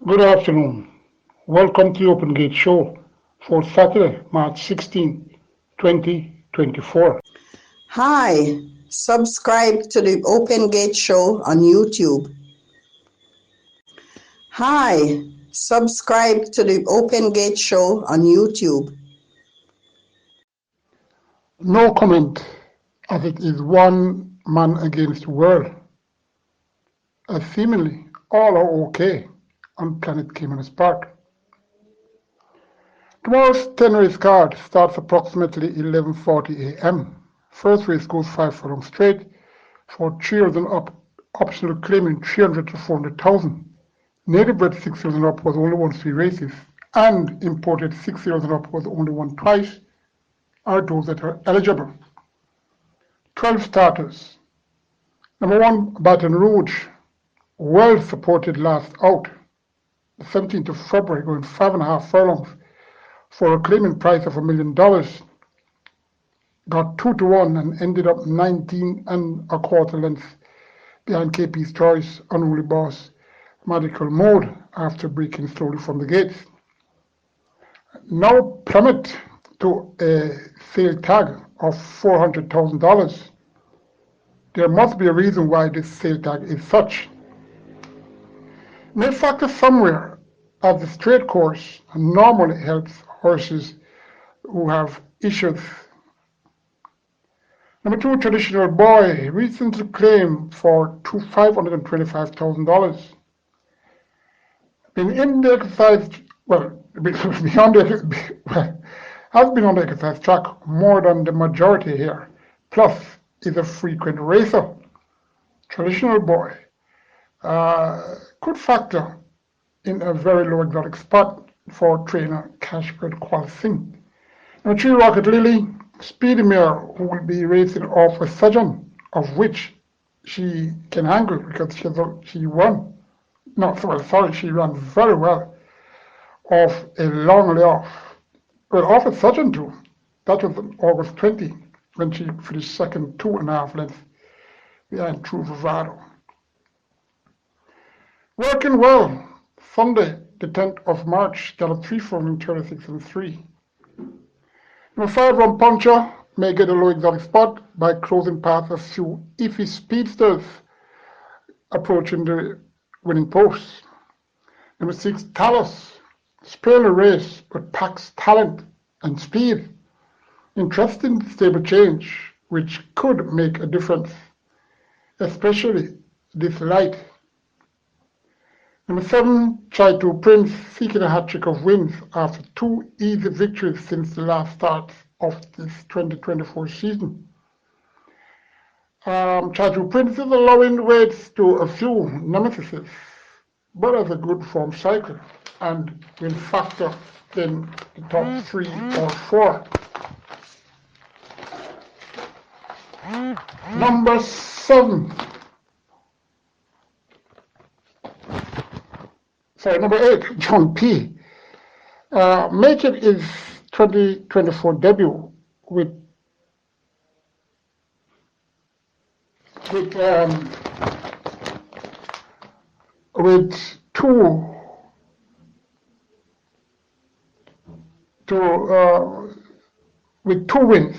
Good afternoon. Welcome to the Open Gate Show for Saturday, March 16, 2024. Hi, subscribe to the Open Gate Show on YouTube. Hi, subscribe to the Open Gate Show on YouTube. No comment, as it is one man against the world, as seemingly all are okay on planet Caymanas Park. Tomorrow's 10-race card starts approximately 11:40 a.m. First race goes 5 furlongs straight for 3 years and up, optional claiming 300 to 400,000. Native bred 6 years and up was only won 3 races, and imported 6 years and up was only won twice, are those that are eligible. 12 starters. Number 1, Baton Rouge, well supported last out. The 17th of February, going 5.5 furlongs for a claiming price of $1 million. Got 2 to 1 and ended up 19.25 lengths behind KP's Choice, Unruly Boss, Magical Mode after breaking slowly from the gates. Now plummet to a sale tag of $400,000. There must be a reason why this sale tag is such. May factor somewhere, as the straight course normally helps horses who have issues. Number 2, Traditional Boy, recently claimed for $525,000. Been in the exercise, has been on the exercise track more than the majority here, plus is a frequent racer. Traditional Boy could factor in a very low exotic spot for trainer Cashbird Qualsing. Number 3, Rocket Lily, speedy mare who will be racing off a Surgeon, of which she can handle because she ran very well off a long layoff. Well, off a Surgeon too. That was on August 20 when she finished second 2.5 lengths behind True Vivado. Working well. Sunday, the 10th of March, got a 3 furlong 36 and 3. Number 5, Rum Puncher, may get a low exotic spot by closing past a few iffy speedsters approaching the winning post. Number 6, Talos, spare a race but packs talent and speed. Interesting stable change, which could make a difference, especially this light. Number 7, Try to Prince, seeking a hat-trick of wins after 2 easy victories since the last start of this 2024 season. Try to Prince is allowing weights to a few nemesis, but has a good form cycle and will factor in the top 3 or 4. Number 8, John P. Making his 2024 debut with 2 wins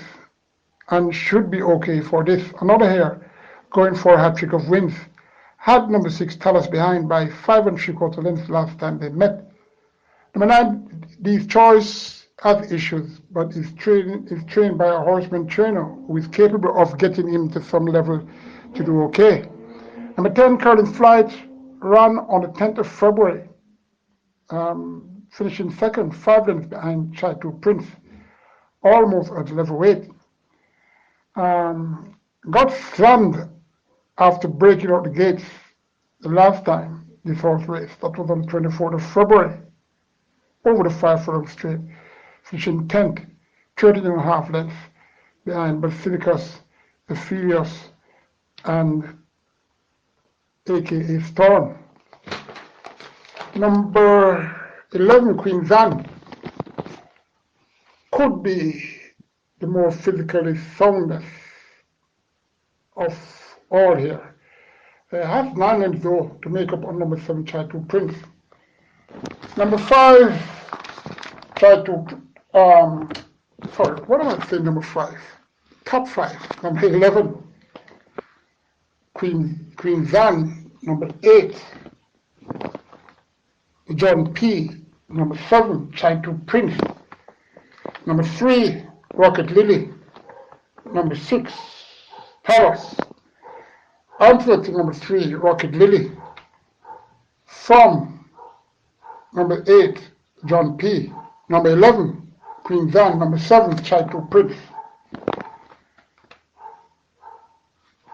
and should be okay for this. Another here going for a hat-trick of wins. Had number 6 Talos behind by 5 3/4 lengths last time they met. Number 9, These Choice has issues, but is trained by a Horseman trainer who is capable of getting him to some level to do okay. Number 10, Colin Flight, ran on the 10th of February, finishing second, 5 lengths behind Try to Prince, almost at level weight. Got slammed after breaking out the gates the last time this horse race. That was on the 24th of February, over the 5 furlong straight, finishing 10th, 13.5 lengths behind Basilicus, Ephelios, and aka Storm. Number 11, Queen Zan, could be the more physically soundness of all here. Has 9 lengths though to make up on number 7, Try to Prince. Number 5, Try to, sorry, what am I saying, number 5? Top 5, number 11, Queen Zan, number 8, John P, number 7, Try to Prince, number 3, Rocket Lily, number 6, Paris. I'm selecting number 3, Rocket Lily, from number 8, John P, number 11, Queen Zan, number 7, Try to Prince,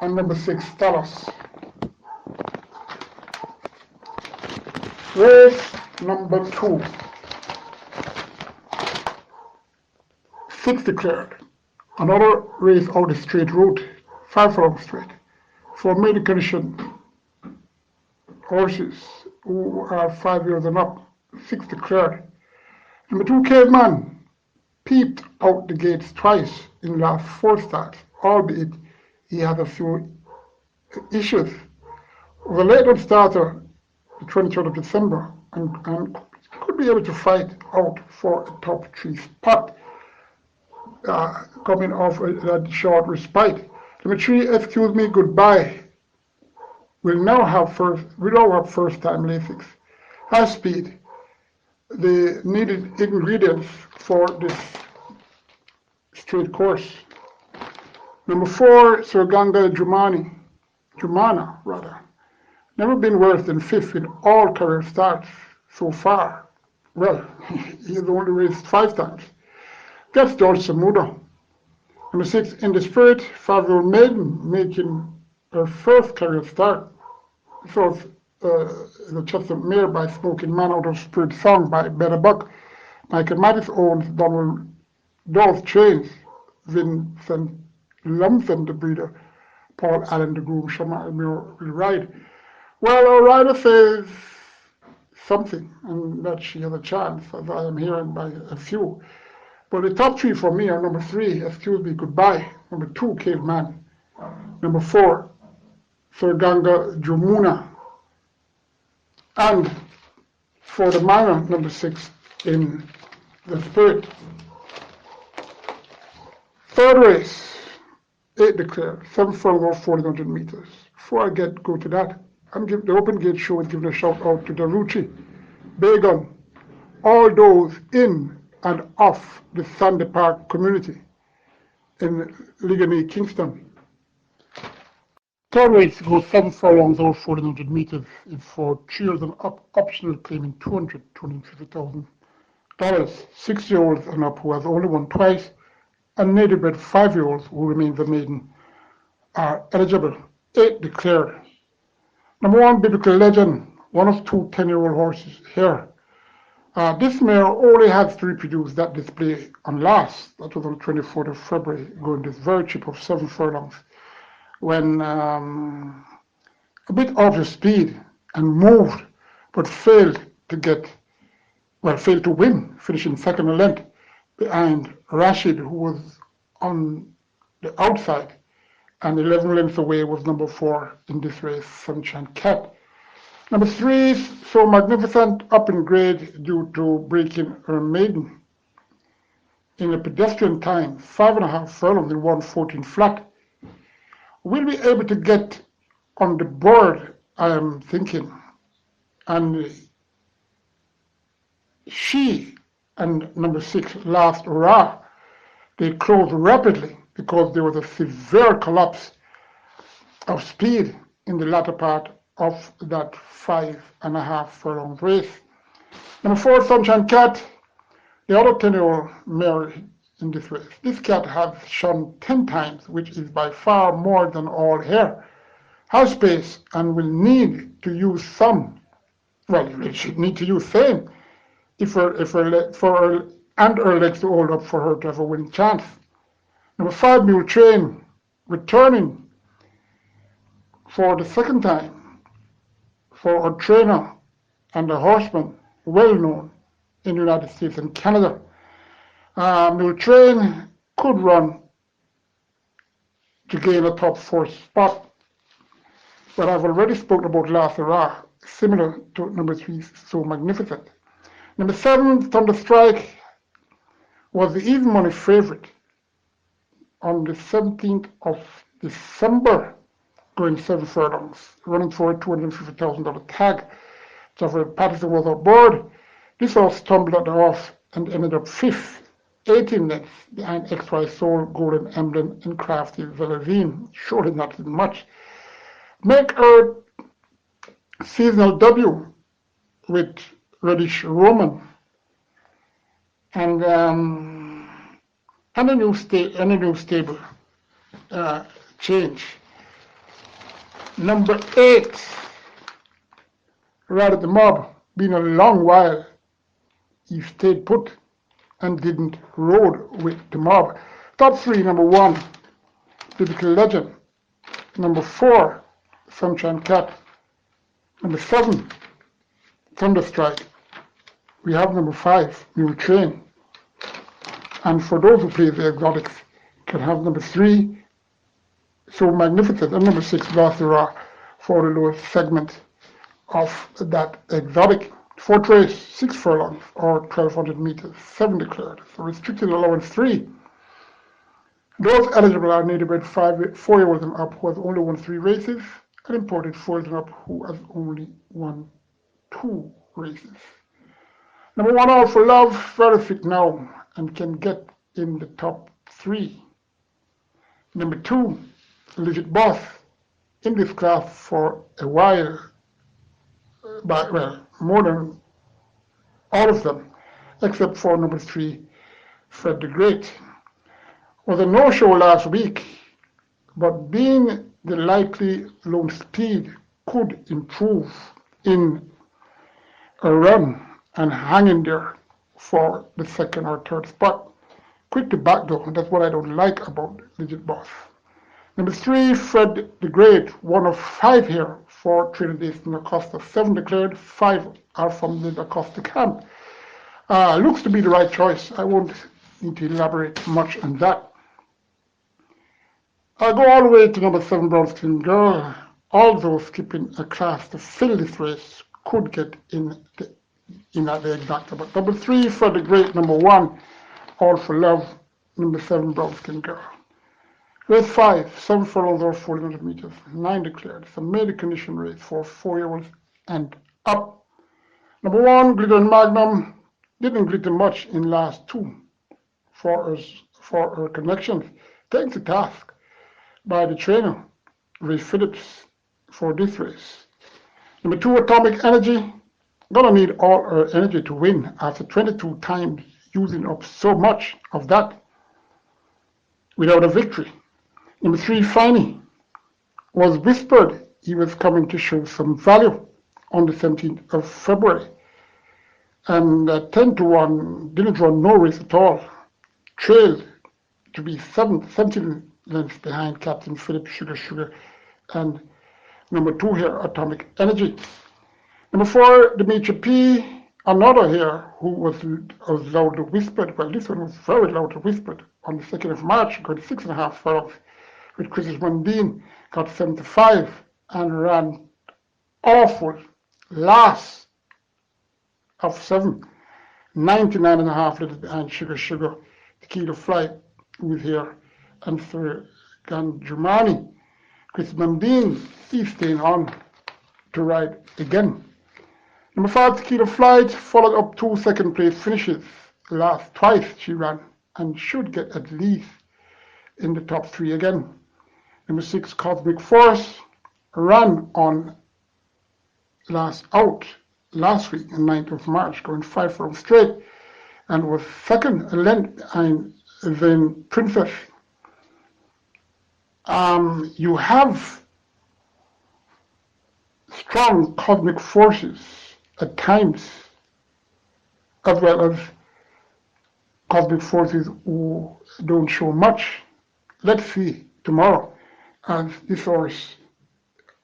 and number 6, Talos. Race number 2, 6 declared. Another race out the straight route, 5 furlong straight, for maiden condition horses who are 5 years and up, 6 declared. Number 2, Caveman, peeped out the gates twice in the last 4 starts, albeit he had a few issues. Was a late starter the 23rd of December and could be able to fight out for a top 3 spot, coming off a short respite. Number 3, Excuse Me Goodbye, will now have first-time Lasix. High speed, the needed ingredients for this straight course. Number 4, Sir Ganga Jumana, never been worse than 5th in all career starts so far. Well, he has only raced 5 times. That's George Samuda. Number 6, In the Spirit, 5-year-old maiden making her first career start. This was the Chester Mare by Smoking Man Out of Spirit song by Better Buck. Michael Mattis owns Donald Dawes Chains, Vincent Lumsden the breeder, Paul Allen the groom, Shamar Muir will ride. Well, our rider says something, and that she has a chance, as I am hearing by a few. But the top 3 for me are number 3, Excuse Me Goodbye, number 2, Caveman, number 4, Sir Ganga Jumuna, and for the minor, number 6, In the Spirit. Third race, 8 declared, 7 furlong or 1400 meters. Before I go to that, I'm giving the Open Gate Show and giving a shout out to Daruchi, Bagon, all those in and off the Sandy Park community in Ligony, Kingston. Third race goes 7 furlongs or 1400 meters for 3 years and up, optional claiming $250,000. 6-year-olds and up who has only won twice, and native bred 5-year-olds who remain the maiden are eligible. 8 declared. Number 1, Biblical Legend, one of 2 10-year-old horses here. This mare only has to reproduce that display on last, that was on 24th of February, going this very trip of 7 furlongs, when a bit off the speed and moved, but failed to win, finishing second in length behind Rashid, who was on the outside, and 11 lengths away was number 4 in this race, Sunshine Cat. Number 3, So Magnificent, up in grade due to breaking her maiden in a pedestrian time, 5.5 furlongs in 1:14 flat. Will be able to get on the board, I am thinking, and she and number 6, Last Hurrah, they closed rapidly because there was a severe collapse of speed in the latter part of that 5.5 furlong race. Number 4, Sunshine Cat, the other 10-year-old mare in this race. This cat has shone 10 times, which is by far more than all here. Has space and will need to use some. Well, it should need to use same for her and her legs to hold up for her to have a winning chance. Number 5, Mule Train, returning for the second time for a trainer and a horseman well known in the United States and Canada. Mule Train could run to gain a top 4 spot. But I've already spoken about La Syrah, similar to number 3, So Magnificent. Number 7, Thunderstrike, was the even money favorite on the 17th of December, going 7 furlongs, running for a $250,000 tag. Jeffrey Patterson was on board. This horse stumbled off and ended up 5th, 18 lengths behind XY Soul, Golden Emblem, and Crafty Velazine. Surely not much. Make her seasonal debut with Reddish Roman and a new stable change. Number 8, Ride at the Mob. Been a long while. He stayed put and didn't rode with the mob. Top 3, number 1, Biblical Legend. Number 4, Sunshine Cat. Number 7, Thunderstrike. We have number 5, Mule Train. And for those who play the exotics, can have number 3, So Magnificent, and number 6, La Syrah, for the lowest segment of that exotic. 4th race, 6 furlongs, or 1,200 meters, 7 declared. So restricted allowance 3. Those eligible are native bred 4-year-olds and up who has only won 3 races, and imported 4-year-olds and up who has only won 2 races. Number 1, All for Love, very fit now and can get in the top 3. Number 2, Legit Boss, in this class for a while, but well, more than all of them, except for number 3, Fred the Great. Was a no-show last week, but being the likely low speed could improve in a run and hang in there for the 2nd or 3rd spot. Quick to back though, and that's what I don't like about Legit Boss. Number 3, Fred the Great, 1 of 5 here for Trinidad and Acosta. 7 declared, 5 are from the Acosta camp. Looks to be the right choice. I won't need to elaborate much on that. I'll go all the way to number 7, Brown Skin Girl. Although skipping a class to fill this race could get in at the exacta. But number 3, Fred the Great, number 1, All for Love, number 7, Brown Skin Girl. Race 5, 7 furlongs or 400 meters, 9 declared. It's a made condition race for 4-year-olds and up. Number 1, Glitter and Magnum, didn't glitter much in last 2 for her connections. Taken to task by the trainer, Ray Phillips, for this race. Number 2, Atomic Energy, gonna need all her energy to win after 22 times using up so much of that without a victory. Number 3, Finey, was whispered he was coming to show some value on the 17th of February. And 10-1, didn't run no race at all. Trailed to be 17 lengths behind Captain Philip Sugar, and number 2 here, Atomic Energy. Number 4, Demetri P, another here who was loudly whispered. Well, this one was very loudly whispered on the 2nd of March, got 6.5 furlongs with Christmas Mundine, got 75 and ran awful last of 7, 99.5 liters behind Sugar, Tequila Flight, who was here, and Sir Ganjumani. Chris Mundine, he's staying on to ride again. Number 5, Tequila Flight, followed up 2 second-place finishes. Last twice she ran and should get at least in the top 3 again. Number 6, Cosmic Force, ran on last week, the 9th of March, going 5 furlongs straight, and was 2nd a length behind Zen Princess. You have strong cosmic forces at times, as well as cosmic forces who don't show much. Let's see tomorrow, as this horse,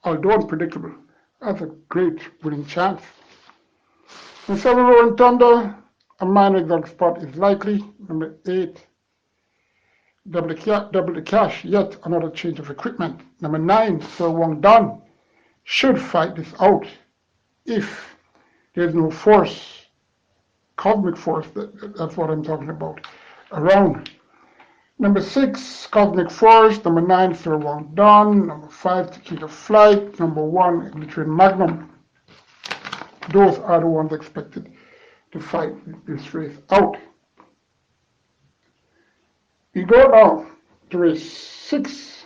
although unpredictable, has a great winning chance. In 7, Rolling Thunder, a minor exotic spot is likely. Number 8, double the cash, yet another change of equipment. Number 9, Sir Wong Don should fight this out if there's no force, cosmic force, that's what I'm talking about, around. Number 6, Cosmic Force. Number 9, Sir Wong Don. Number 5, Tequila Flight. Number 1, Glittering Magnum. Those are the ones expected to fight this race out. We go now to race 6.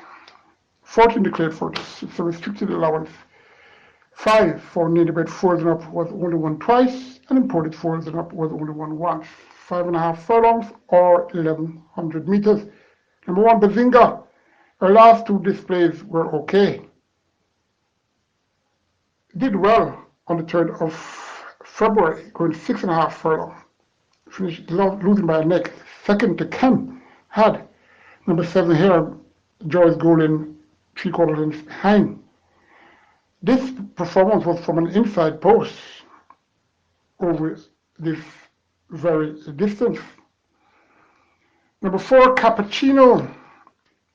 14 declared for this. It's a restricted allowance. 5 for native-bred foals and up was only won twice, and imported foals and up was only won once. 5.5 furlongs or 1,100 meters. Number 1, Bazinga. Her last 2 displays were okay. Did well on the 3rd of February, going 6.5 furlongs. Finished losing by a neck. Second to Ken had number 7 here, Joyce Golden, 3/4 lengths behind. This performance was from an inside post over this very distance. Number 4, Cappuccino,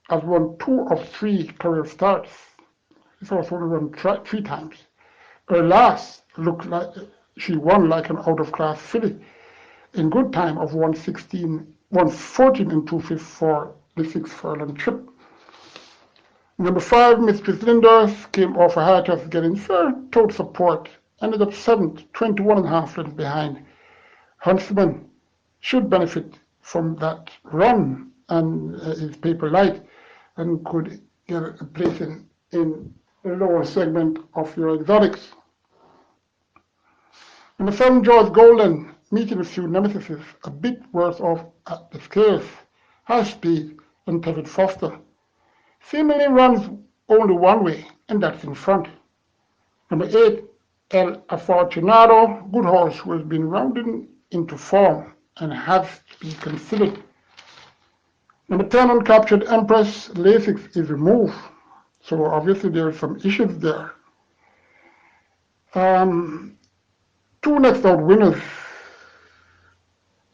has won 2 of 3 career starts. This was only run 3 times. Her last looked like she won like an out-of-class filly in good time of 114 and 2/5 for the 6 furlong trip. Number 5, Mistress Linders, came off a hiatus getting fair total support, ended up 7th, 21.5 lengths behind. Horseman should benefit from that run and his paper light, and could get a place in the lower segment of your exotics. Number 7, George Golden, meeting a few nemesis, a bit worse off at the scales, high speed, and Tevin Foster. Seemingly runs only one way, and that's in front. Number 8, El Afortunado, good horse who has been rounding into form and has to be considered. Number 10, Uncaptured Empress, Lasix is removed, so obviously there are some issues there. 2 next out winners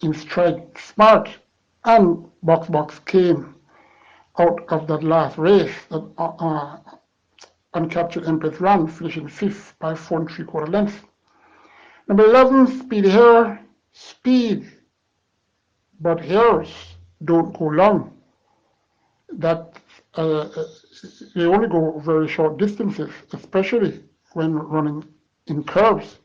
in Strike Smart and Box came out of that last race that Uncaptured Empress ran, finishing 5th by 4 3/4 lengths. Number 11, Speedy Hare, speed, but hares don't go long. That they only go very short distances, especially when running in curves.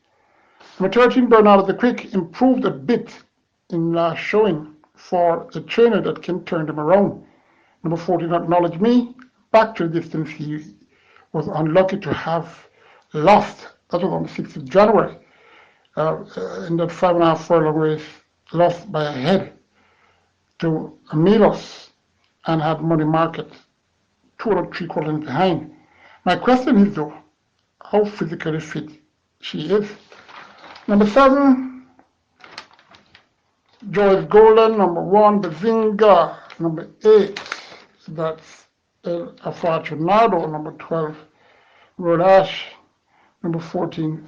Number 13, Bernard the Quick, improved a bit in last showing for a trainer that can turn them around. Number 14, Acknowledge Me, back to the distance he was unlucky to have lost. That was on the 6th of January. In that 5.5 furlong race, lost by a head to Milos and had money market 2 3/4 lengths behind. My question is though, how physically fit she is. Number 7, Joyce Golden. Number 1, Bazinga. Number 8, that's El Afortunado. Number 12, Road Ash. Number 14,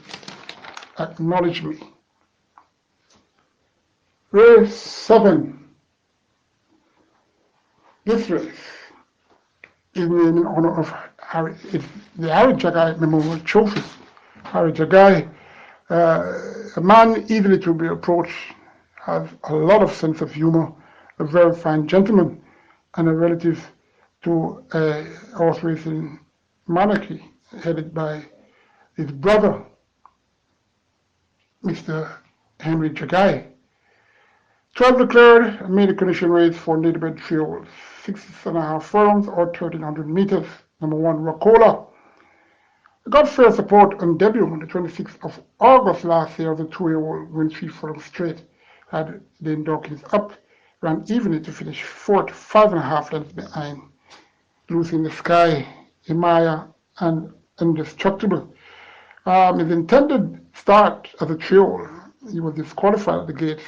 Acknowledge Me. Race 7. This race is named in honor of Harry. It's the Harry Jagai Memorial Trophy. Harry Jagai, a man easily to be approached, has a lot of sense of humor, a very fine gentleman, and a relative to a horse racing monarchy headed by his brother, Mr. Henry Jagai. 12 declared, made a condition race for native-bred trios, 6.5 furlongs or 1,300 meters. Number 1, Rocola. Got fair support on debut on the 26th of August last year. The 2-year-old went 3 furlongs straight, had Dane Dawkins up, ran evenly to finish 4th, 5.5 lengths behind, Losing the Sky, Imaya, and Indestructible. His intended start as a trio, he was disqualified at the gates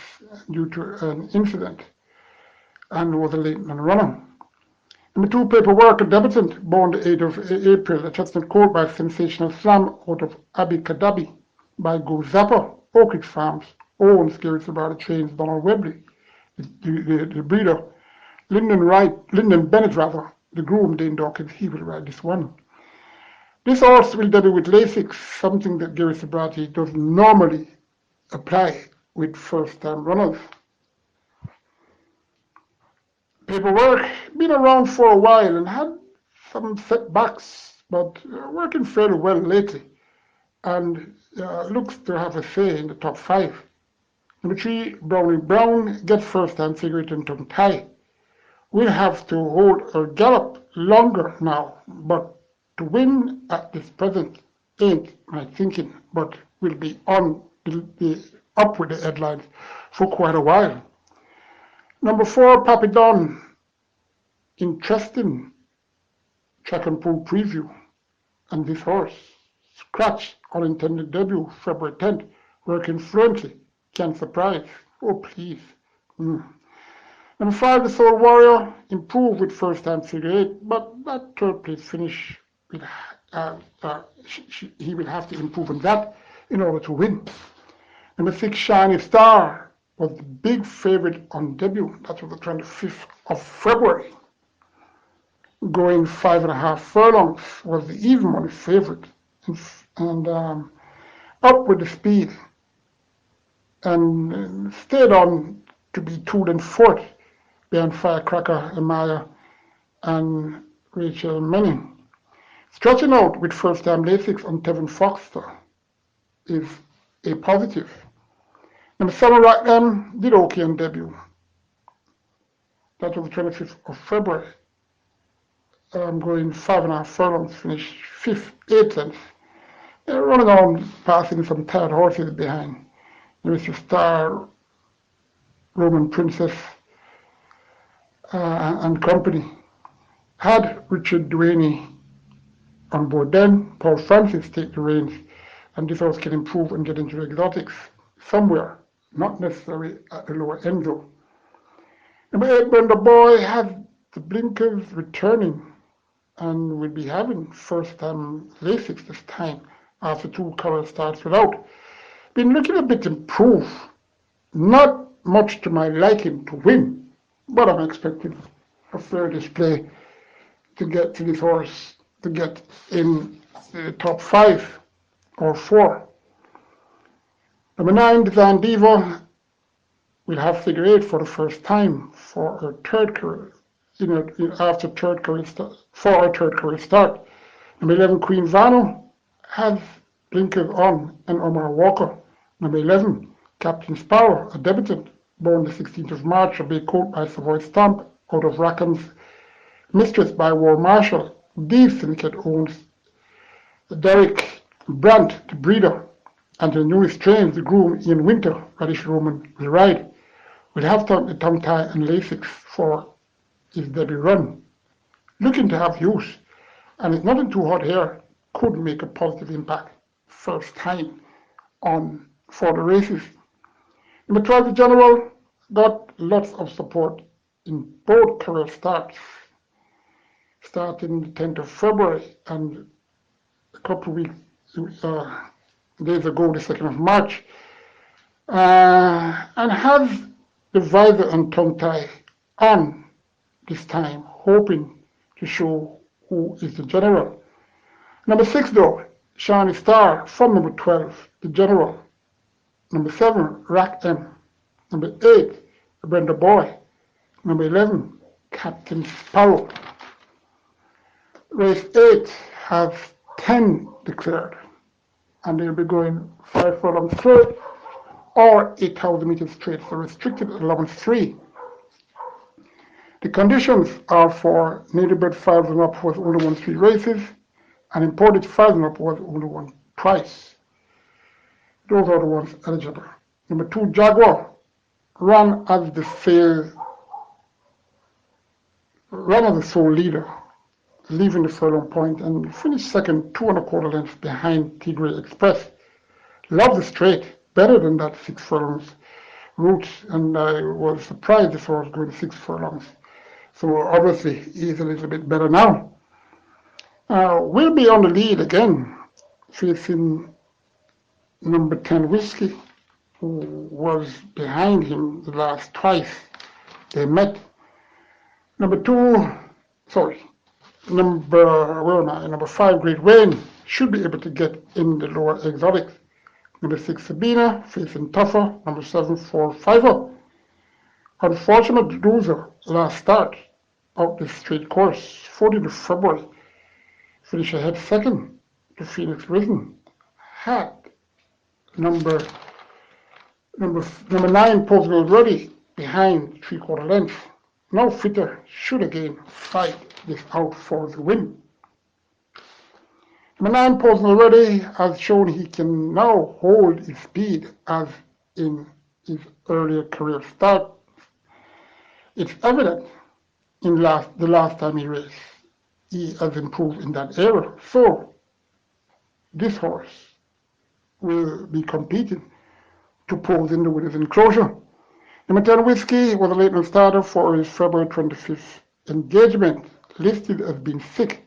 due to an incident and was a late runner. Number 2, Paperwork, a debutant, born the 8th of April, a chestnut colt by Sensational Slam out of Abbey Kadabi by Go Zapper, Oak Ridge Farms, owns Gary Sabata trains Donald Webley, the breeder. Lyndon Bennett rather, the groom, Dane Dawkins, he will ride this one. This horse will debut with Lasix, something that Gary Sabrati doesn't normally apply with first-time runners. Paperwork, been around for a while and had some setbacks, but working fairly well lately, and looks to have a say in the top 5. Number 3, Brownie Brown, gets first-time figure and tongue tie. We'll have to hold a gallop longer now, but to win at this present ain't my thinking, but we'll be up with the headlines for quite a while. Number 4, Pappy Don, interesting track and pool preview, and this horse, scratch unintended debut February 10th, working fluently, can surprise. Oh please. Number 5, the Soul Warrior, improved with first-time figure 8, but that third place finish, he will have to improve on that in order to win. Number 6, Shiny Star, was the big favorite on debut. That was the 25th of February. Going 5.5 furlongs, was the even money favorite, and up with the speed, and stayed on to be 2 and 4th behind Firecracker, Amaya, and Rachel Manning. Stretching out with first-time Lasix on Tevin Foxter is a positive. Number 7, Rock M, did okay on debut. That was the 25th of February. Going 5.5 furlongs, finished 5th, 8th length. Running on, passing some tired horses behind. Mr. Star, Roman Princess, and company. Had Richard Duaney on board then, Paul Francis take the reins, and this horse can improve and get into the exotics somewhere, not necessarily at the lower end though. Number 8, Brenda Boy, has the blinkers returning and will be having first-time Lasix this time after 2 color starts without. Been looking a bit improved, not much to my liking to win, but I'm expecting a fair display to get to this horse, to get in the top 5 or 4. Number 9, Design Diva, will have figure 8 for the first time for her third career, after third career start, for her third career start. Number 11, Queen Vano, has blinkers on, and Omar Walker. Number 11, Captain Sparrow, a debutant, born the 16th of March, a big coat by Savoy Stamp, out of Rackham's Mistress by War Marshal. D Syndicate owns Derek Brandt, the breeder, and the newest trains, the groom Ian Winter, Radish Roman, will ride. We'll have the tongue tie and Lasix for his debut run. Looking to have use, and it's nothing too hot here, could make a positive impact first time for the races. Number 12, the General, got lots of support in both career starts, starting the 10th of February and a couple of weeks, days ago, the 2nd of March, and has the visor and tongue tie on this time, hoping to show who is the General. Number 6, though, Shiny Star from number 12, the General. Number 7, Rack M. Number 8, Brenda Boy. Number 11, Captain Sparrow. Race 8 has 10 declared, and they'll be going 5 furlongs straight or 8,000 meters straight, so restricted allowance 3. The conditions are for native bred 5 and up was only won 3 races, and imported 5 and up was only one twice. Those are the ones eligible. Number 2, Jaguar, ran as the sole leader, leaving the furlong point, and finished second, 2 1/4 lengths behind Tigray Express. Love the straight, better than that 6 furlongs route, and I was surprised this horse going 6 furlongs. So obviously he's a little bit better now. Will be on the lead again, facing number 10 Whiskey, who was behind him the last twice they met. Number 5, Great Wayne, should be able to get in the lower exotics. Number 6, Sabina, facing tougher. Number 7, 4, Fiver. Unfortunate loser last start of this straight course, 14th of February. Finish ahead second to Phoenix Risen. Had number 9, Portugal Ready, behind 3/4 length. Now fitter, should again fight this out for the win. Number 9, Portugal Ready, has shown he can now hold his speed as in his earlier career start. It's evident in the last time he raced, he has improved in that area. So this horse will be competing to pose in the winner's enclosure. Number 10, Whiskey, was a late starter for his February 25th engagement, listed as being sick.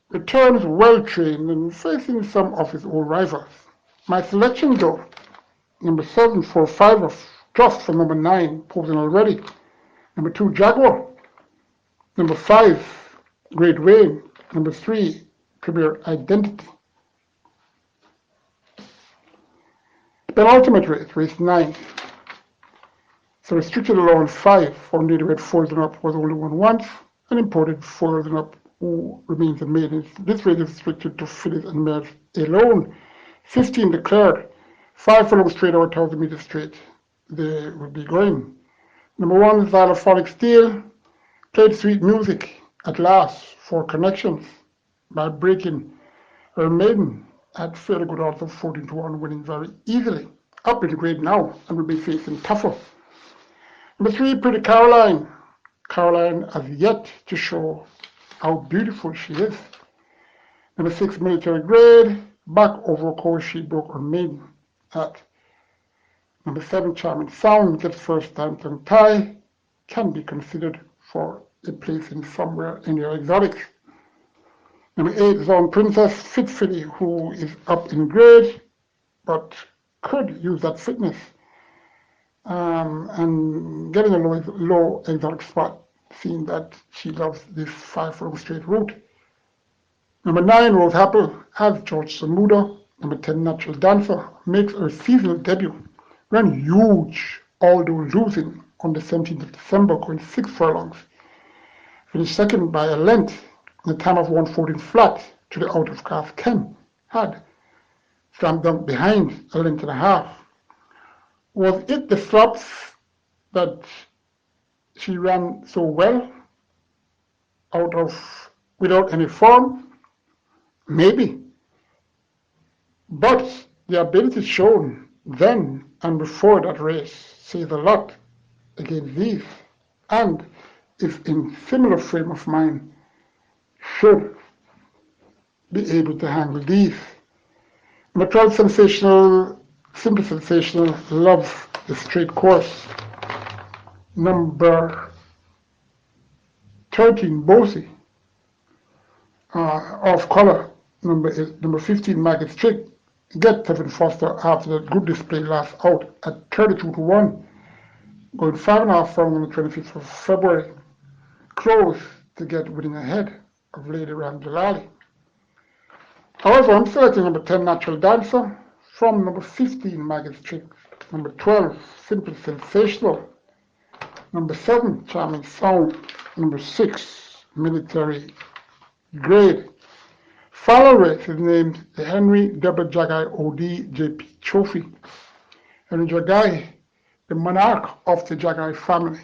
Returns well trained and facing some of his old rivals. My selection though, number 7, 4, 5 of Trust for number 9, posing already. Number 2, Jaguar. Number 5, Great Wayne. Number 3, Premier Identity. Penultimate race, race 9. So restricted allowance 5 for native 4 and up was only won once, and imported 4 and up who remains a maiden. This race is restricted to fillies and mares alone. 15 declared, 5 furlongs straight or 1,000 meters straight. They will be going. Number 1, Xylophonic Steel, played sweet music at last for Connections by breaking her maiden at fairly good odds of 14-1, winning very easily. Up in the grade now and will be facing tougher. Number 3, Pretty Caroline. Caroline has yet to show how beautiful she is. Number 6, Military Grade, back over course she broke her maiden at. Number 7, Charming Sound, gets first time tongue tie, can be considered for a placing somewhere in your exotics. Number 8, Zone Princess, fit filly who is up in grade, but could use that fitness and getting a low exotic spot, seeing that she loves this 5 furlong straight route. Number 9, Rose Apple, has George Samuda. Number 10, Natural Dancer, makes her seasonal debut. Ran huge, although losing on the 17th of December, going 6 furlongs. Finished second by a length in a time of 1:14 flat to the out of class Ken. Had slam dunk behind a length and a half. Was it the flops that she ran so well without any form? Maybe. But the ability shown then and before that race says a lot against these, and if in similar frame of mind should be able to handle these. Number 12, Sensational, Simple Sensational, love the straight course. Number 13, Bosie, off color. Number 15, Market Strict, get Kevin Foster after the good display last out at 32-1, going 5.5 furlongs on the 25th of February, close to get winning ahead of Lady Ramjalali. However, I'm selecting number 10, Natural Dancer, from number 15, Market Strict, number 12, Simple Sensational, number 7, Charming Sound, number 6, Military Grade. Final race is named the Henry W. Jagai OD JP Trophy. Henry Jagai, the monarch of the Jagai family,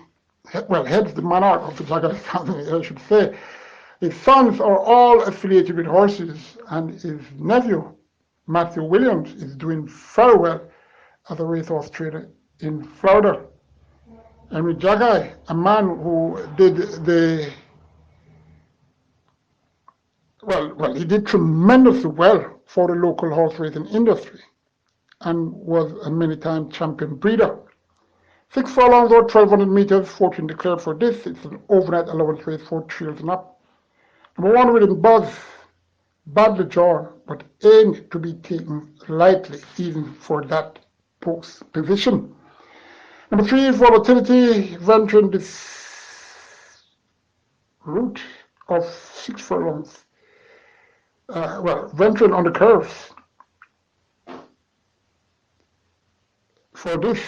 well, heads the monarch of the Jagai family, I should say. His sons are all affiliated with horses, and his nephew, Matthew Williams, is doing very well as a racehorse trainer in Florida. Henry Jagai, a man who did he did tremendously well for the local horse racing industry and was a many-time champion breeder. 6 furlongs or 1,200 meters, 14 declared for this. It's an overnight allowance race for trails and up. Number 1, Rhythm Buzz, badly drawn, but ain't to be taken lightly, even for that post position. Number 3, volatility, venturing this route of 6 furlongs. Venturing on the curves. For this,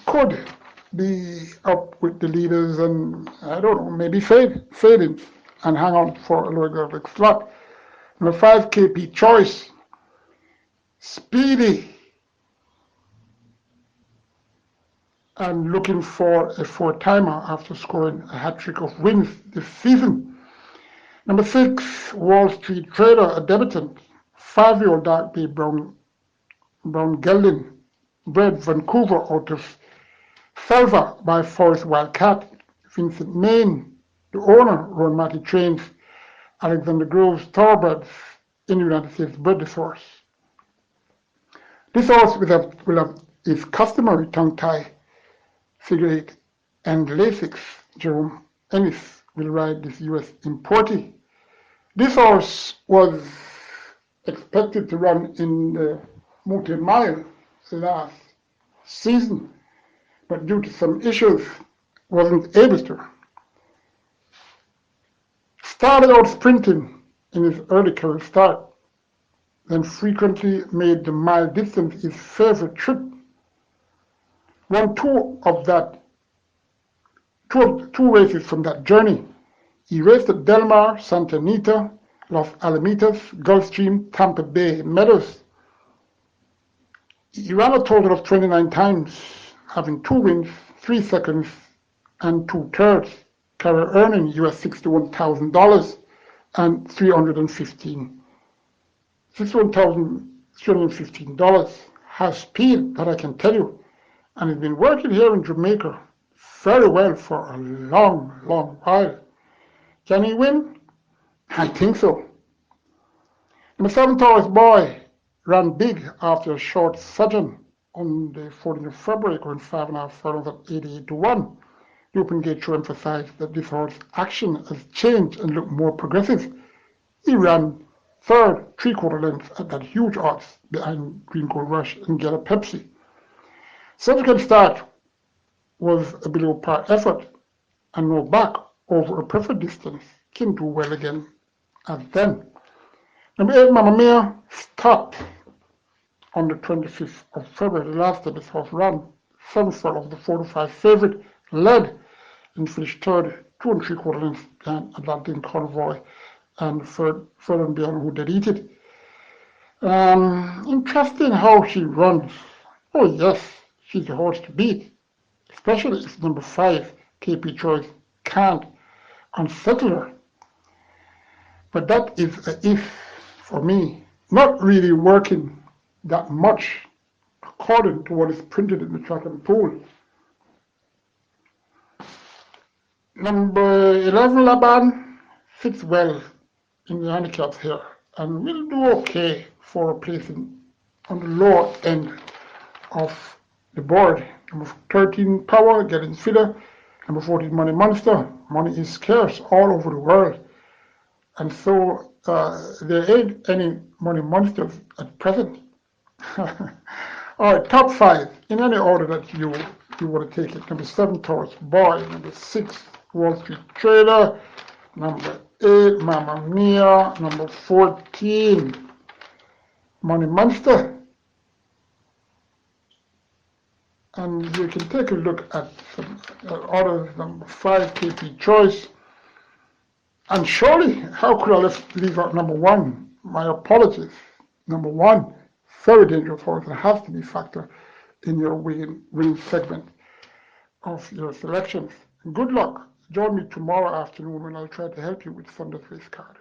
could be up with the leaders and, I don't know, maybe fading and hang on for a low exotic slot. Number 5, KP Choice. Speedy and looking for a 4-timer after scoring a hat-trick of wins this season. Number 6, Wall Street Trader, a debutant, 5-year-old dark bay brown gelding, bred Vancouver out of Selva by Forest Wildcat. Vincent Main, the owner, Ron Matty trains Alexander Grove's thoroughbreds in the United States, bred this horse. This horse will have its customary tongue tie, figure 8, and Lasix. Jerome Ennis will ride this US importee. This horse was expected to run in the multi-mile last season, but due to some issues, wasn't able to. Started out sprinting in his early career start, then frequently made the mile distance his favorite trip. Won two races from that journey. He raced at Del Mar, Santa Anita, Los Alamitos, Gulfstream, Tampa Bay Meadows. He ran a total of 29 times, having 2 wins, 3 seconds, and 2 thirds, career earning US $61,000 and $61,315. Has speed, that I can tell you, and he's been working here in Jamaica very well for a long, long while. Can he win? I think so. Number 7, Taurus Boy, ran big after a short sojourn on the 14th of February, going 5.5 furlongs at 88-1. The Open Gate Show emphasized that this horse's action has changed and looked more progressive. He ran third, 3/4 lengths at that huge odds behind Green Gold Rush and Gala Pepsi. Subsequent start was a below par effort, and no back over a preferred distance can do well again as then. Number 8, Mamma Mia, stopped on the 25th of February, the last time this horse ran. 7th furlong of the 4-5 favorite, led and finished third, 2 3/4 lengths behind Atlantic Convoy and further beyond Who Did Eat It. Interesting how she runs. Oh yes, she's a horse to beat, especially if number 5, KP Choice, can't unsettle her. But that is a if for me, not really working that much according to what is printed in the track and pool. Number 11, Laban, fits well in the handicaps here and will do okay for a placing on the lower end of the board. Number 13, Power, getting fitter. Number 14, Money Monster. Money is scarce all over the world, and so there ain't any Money Monsters at present. All right, top 5 in any order that you want to take it. Number 7, Taurus Boy. Number 6, Wall Street Trader. Number 8, Mamma Mia. Number 14, Money Monster. And you can take a look at some others. Number 5, KP Choice. And surely, how could I leave out number 1? My apologies. Number 1, very dangerous horse, and has to be factored in your winning segment of your selections. Good luck. Join me tomorrow afternoon when I'll try to help you with Sunday's race card.